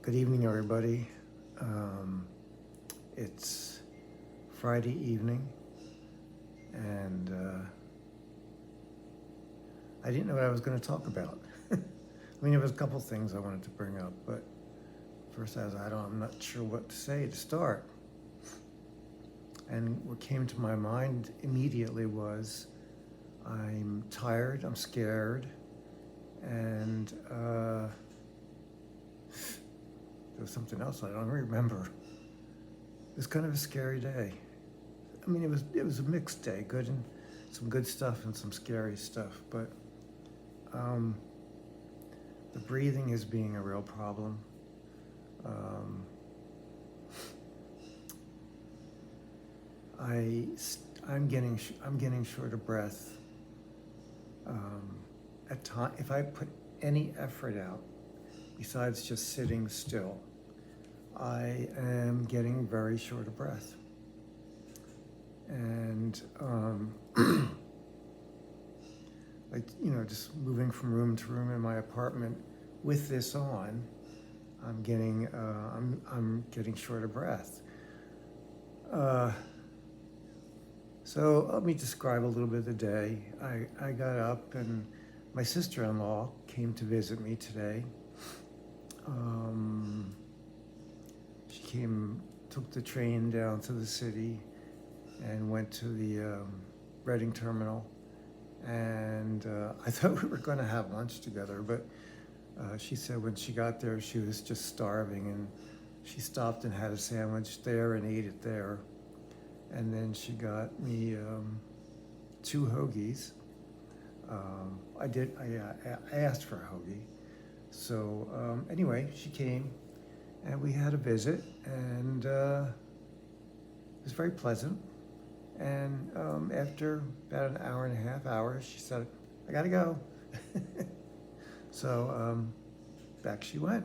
Good evening, everybody. Um, it's Friday evening, and I didn't know what I was going to talk about. I mean, there was a couple things I wanted to bring up, but first I'm not sure what to say to start. And what came to my mind immediately was I'm tired, I'm scared, and there was something else I don't remember. It was kind of a scary day. I mean, it was a mixed day, good and some good stuff and some scary stuff. But um, the breathing is being a real problem. Um, I'm getting short of breath. At time, if I put any effort out besides just sitting still, I am getting very short of breath. And just moving from room to room in my apartment with this on, I'm getting short of breath. So let me describe a little bit of the day. I got up and my sister-in-law came to visit me today. She took the train down to the city and went to the Reading terminal. And I thought we were going to have lunch together, but she said when she got there, she was just starving, and she stopped and had a sandwich there and ate it there. And then she got me 2 hoagies. I asked for a hoagie. So anyway, she came and we had a visit, and it was very pleasant. And after about an hour and a half, she said, I gotta go. So back she went.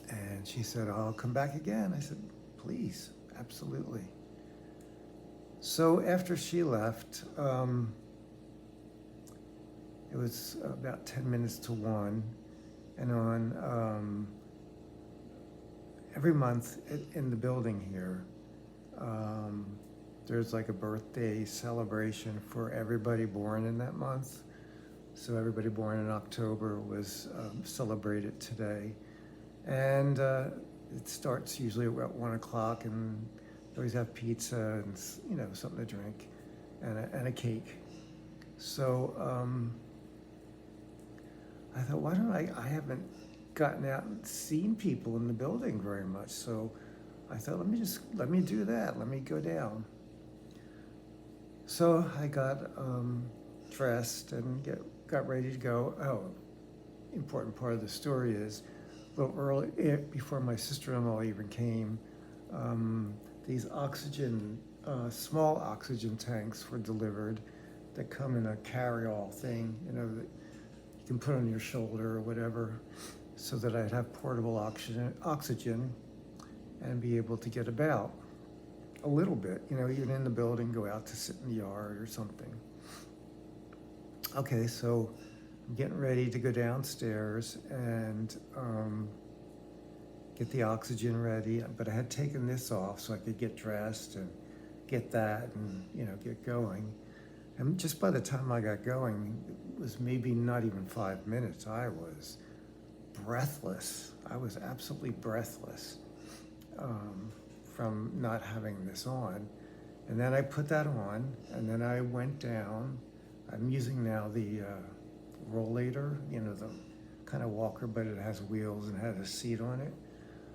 And she said, I'll come back again. I said, please, absolutely. So after she left, it was about 10 minutes to 1. And on every month in the building here, there's like a birthday celebration for everybody born in that month. So everybody born in October was celebrated today. And it starts usually about 1 o'clock, and they always have pizza and something to drink and a cake. So I thought, why don't I haven't gotten out and seen people in the building very much. So I thought, let me do that. Let me go down. So I got dressed and got ready to go. Oh, important part of the story is a little early, before my sister-in-law even came, these small oxygen tanks were delivered that come in a carry-all thing, that you can put on your shoulder or whatever, so that I'd have portable oxygen and be able to get about a little bit, even in the building, go out to sit in the yard or something. Okay, so I'm getting ready to go downstairs and get the oxygen ready, but I had taken this off so I could get dressed and get that and, get going. And just by the time I got going, it was maybe not even 5 minutes. I was breathless. I was absolutely breathless from not having this on. And then I put that on, and then I went down. I'm using now the rollator, the kind of walker, but it has wheels and has a seat on it.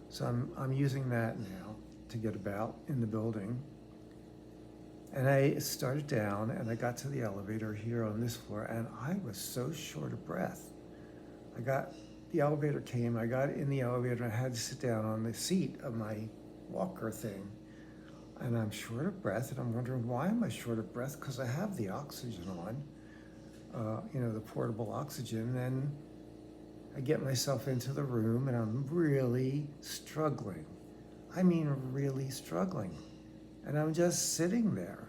So I'm using that now to get about in the building. And I started down, and I got to the elevator here on this floor, and I was so short of breath. The elevator came, I got in the elevator, and I had to sit down on the seat of my walker thing. And I'm short of breath, and I'm wondering, why am I short of breath? Because I have the oxygen on, the portable oxygen. And I get myself into the room, and I'm really struggling. I mean, really struggling. And I'm just sitting there,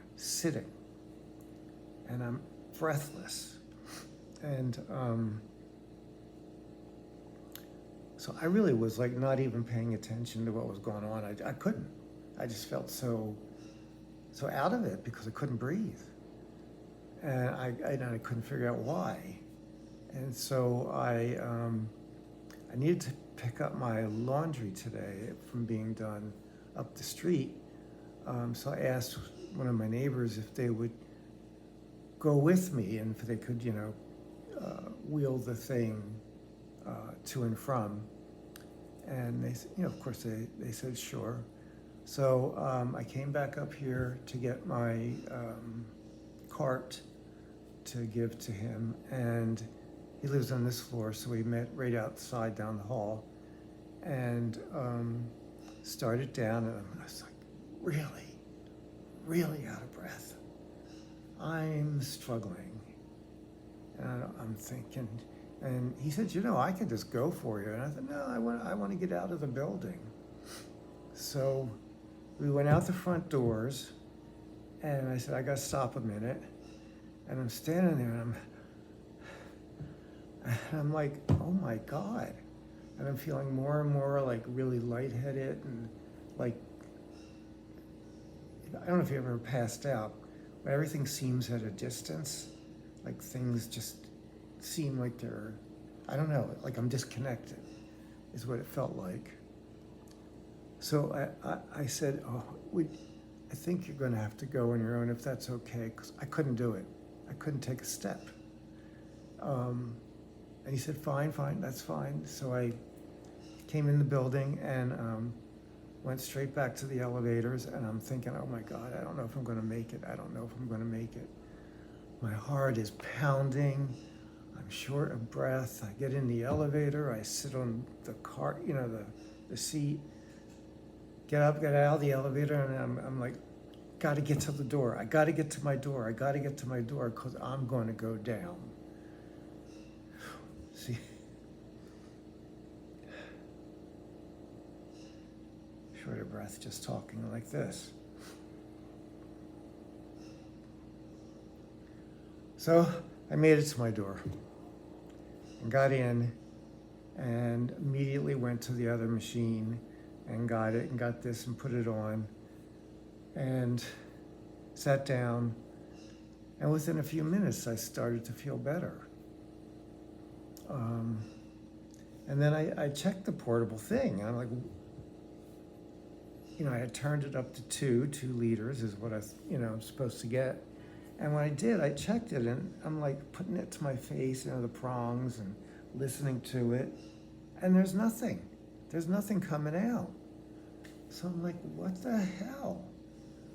and I'm breathless. And So I really was like not even paying attention to what was going on. I couldn't. I just felt so out of it because I couldn't breathe. And I couldn't figure out why. And so I needed to pick up my laundry today from being done up the street. So I asked one of my neighbors if they would go with me and if they could, wheel the thing to and from. And they, of course, they said sure. So I came back up here to get my cart to give to him, and he lives on this floor, so we met right outside down the hall, and started down, and I was like, really out of breath. I'm struggling, and I'm thinking, and he said, I could just go for you, and I said, no, I want to get out of the building. So we went out the front doors, and I said, I got to stop a minute, and I'm standing there, and I'm like, oh my God. And I'm feeling more and more like really lightheaded and like, I don't know if you ever passed out, but everything seems at a distance. Like things just seem like they're, I don't know, like I'm disconnected is what it felt like. So I said, I think you're gonna have to go on your own if that's okay, because I couldn't do it. I couldn't take a step. And he said, fine, that's fine. So I came in the building and went straight back to the elevators, and I'm thinking, oh my God, I don't know if I'm gonna make it. My heart is pounding. I'm short of breath. I get in the elevator, I sit on the cart, the seat, get up, get out of the elevator, and I'm like, gotta get to the door. I gotta get to my door, because I'm going to go down. See? Short of breath, just talking like this. So I made it to my door and got in and immediately went to the other machine and got it and got this and put it on and sat down, and within a few minutes I started to feel better. And then I checked the portable thing, and I'm like, I had turned it up to 2 liters is what I'm supposed to get. And when I did, I checked it, and I'm like putting it to my face, the prongs, and listening to it, and there's nothing coming out. So I'm like, what the hell?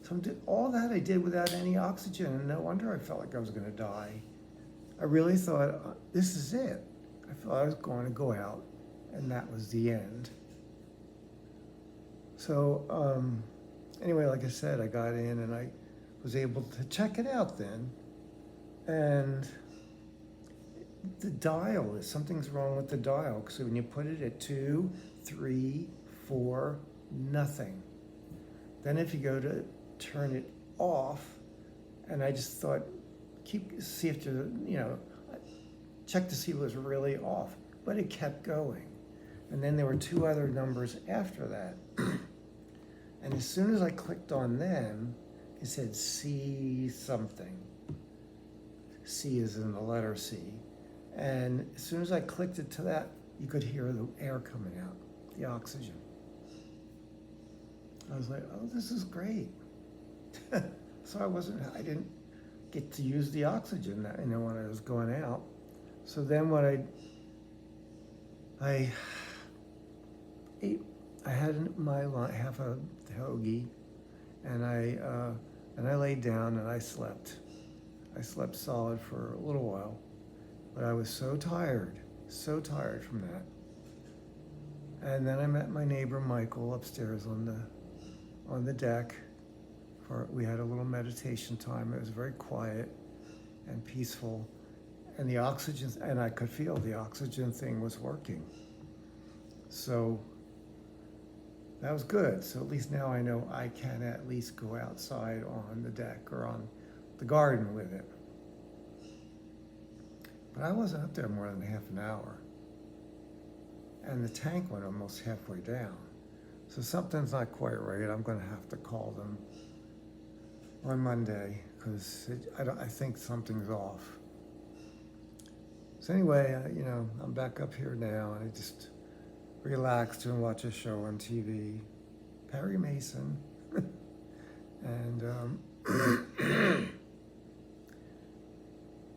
So all that I did without any oxygen, and no wonder I felt like I was gonna die. I really thought, this is it. I thought I was going to go out, and that was the end. So anyway, like I said, I got in, and I was able to check it out then. And the dial, something's wrong with the dial. So when you put it at 2, 3, 4, nothing. Then if you go to turn it off, and I just thought, see if check to see if it was really off, but it kept going. And then there were 2 other numbers after that. And as soon as I clicked on them, it said C something. C is in the letter C. And as soon as I clicked it to that, you could hear the air coming out, the oxygen. I was like, oh, this is great. So I didn't get to use the oxygen when I was going out. So then what I ate, I had my half a hoagie, and I laid down and I slept. I slept solid for a little while, but I was so tired from that. And then I met my neighbor Michael upstairs on the deck. We had a little meditation time. It was very quiet and peaceful, and the oxygen, and I could feel the oxygen thing was working. So that was good. So at least now I know I can at least go outside on the deck or on the garden with it. But I wasn't up there more than half an hour. and the tank went almost halfway down. So something's not quite right. I'm going to have to call them on Monday because I think something's off. So anyway, I'm back up here now, and I just relaxed and watch a show on TV, Perry Mason, and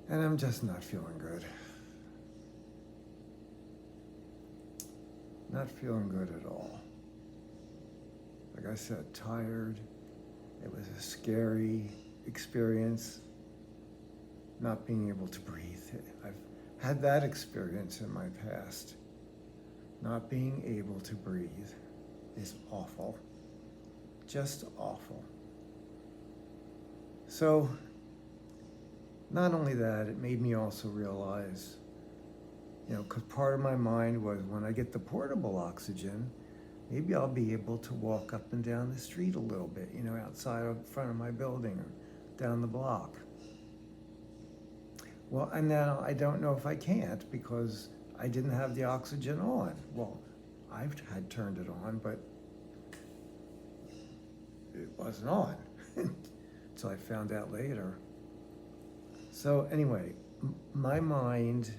and I'm just not feeling good. Not feeling good at all. Like I said, tired. It was a scary experience, not being able to breathe. I've had that experience in my past. Not being able to breathe is awful. Just awful. So, not only that, it made me also realize, because part of my mind was when I get the portable oxygen, maybe I'll be able to walk up and down the street a little bit, outside of front of my building or down the block. Well, and now I don't know if I can't because I didn't have the oxygen on. Well, I had turned it on, but it wasn't on. So I found out later. So anyway, my mind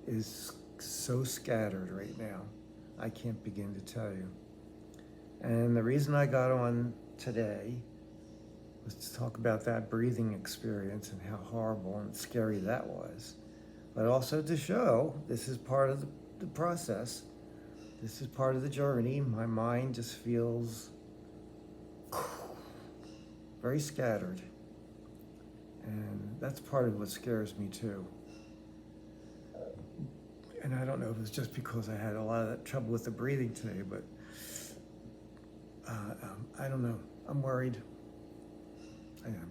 is so scattered right now. I can't begin to tell you. And the reason I got on today was to talk about that breathing experience and how horrible and scary that was. But also to show this is part of the process. This is part of the journey. My mind just feels very scattered. And that's part of what scares me too. And I don't know if it's just because I had a lot of that trouble with the breathing today, but I don't know. I'm worried. I am.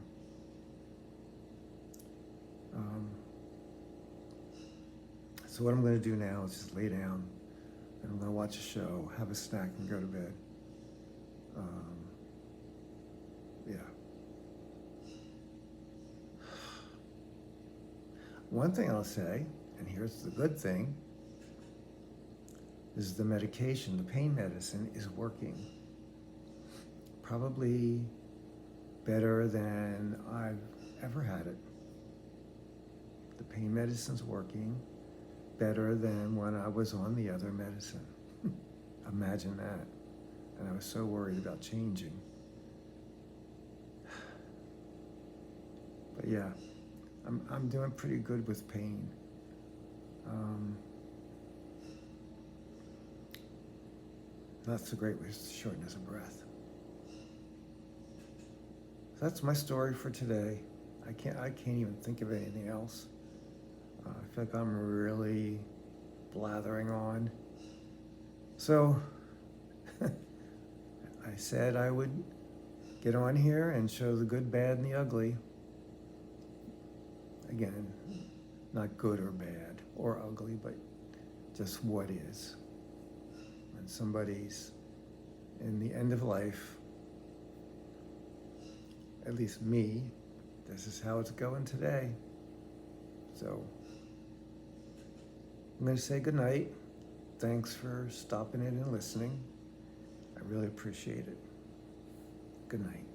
So what I'm going to do now is just lay down, and I'm going to watch a show, have a snack, and go to bed. Yeah. One thing I'll say, and here's the good thing, is the medication, the pain medicine, is working. Probably better than I've ever had it. The pain medicine's working better than when I was on the other medicine. Imagine that. And I was so worried about changing. But yeah, I'm doing pretty good with pain. Not so great with shortness of breath. So that's my story for today. I can't even think of anything else. I feel like I'm really blathering on. So I said I would get on here and show the good, bad, and the ugly. Again, not good or bad or ugly, but just what is. When somebody's in the end of life, at least me, this is how it's going today. So I'm going to say good night. Thanks for stopping in and listening. I really appreciate it. Good night.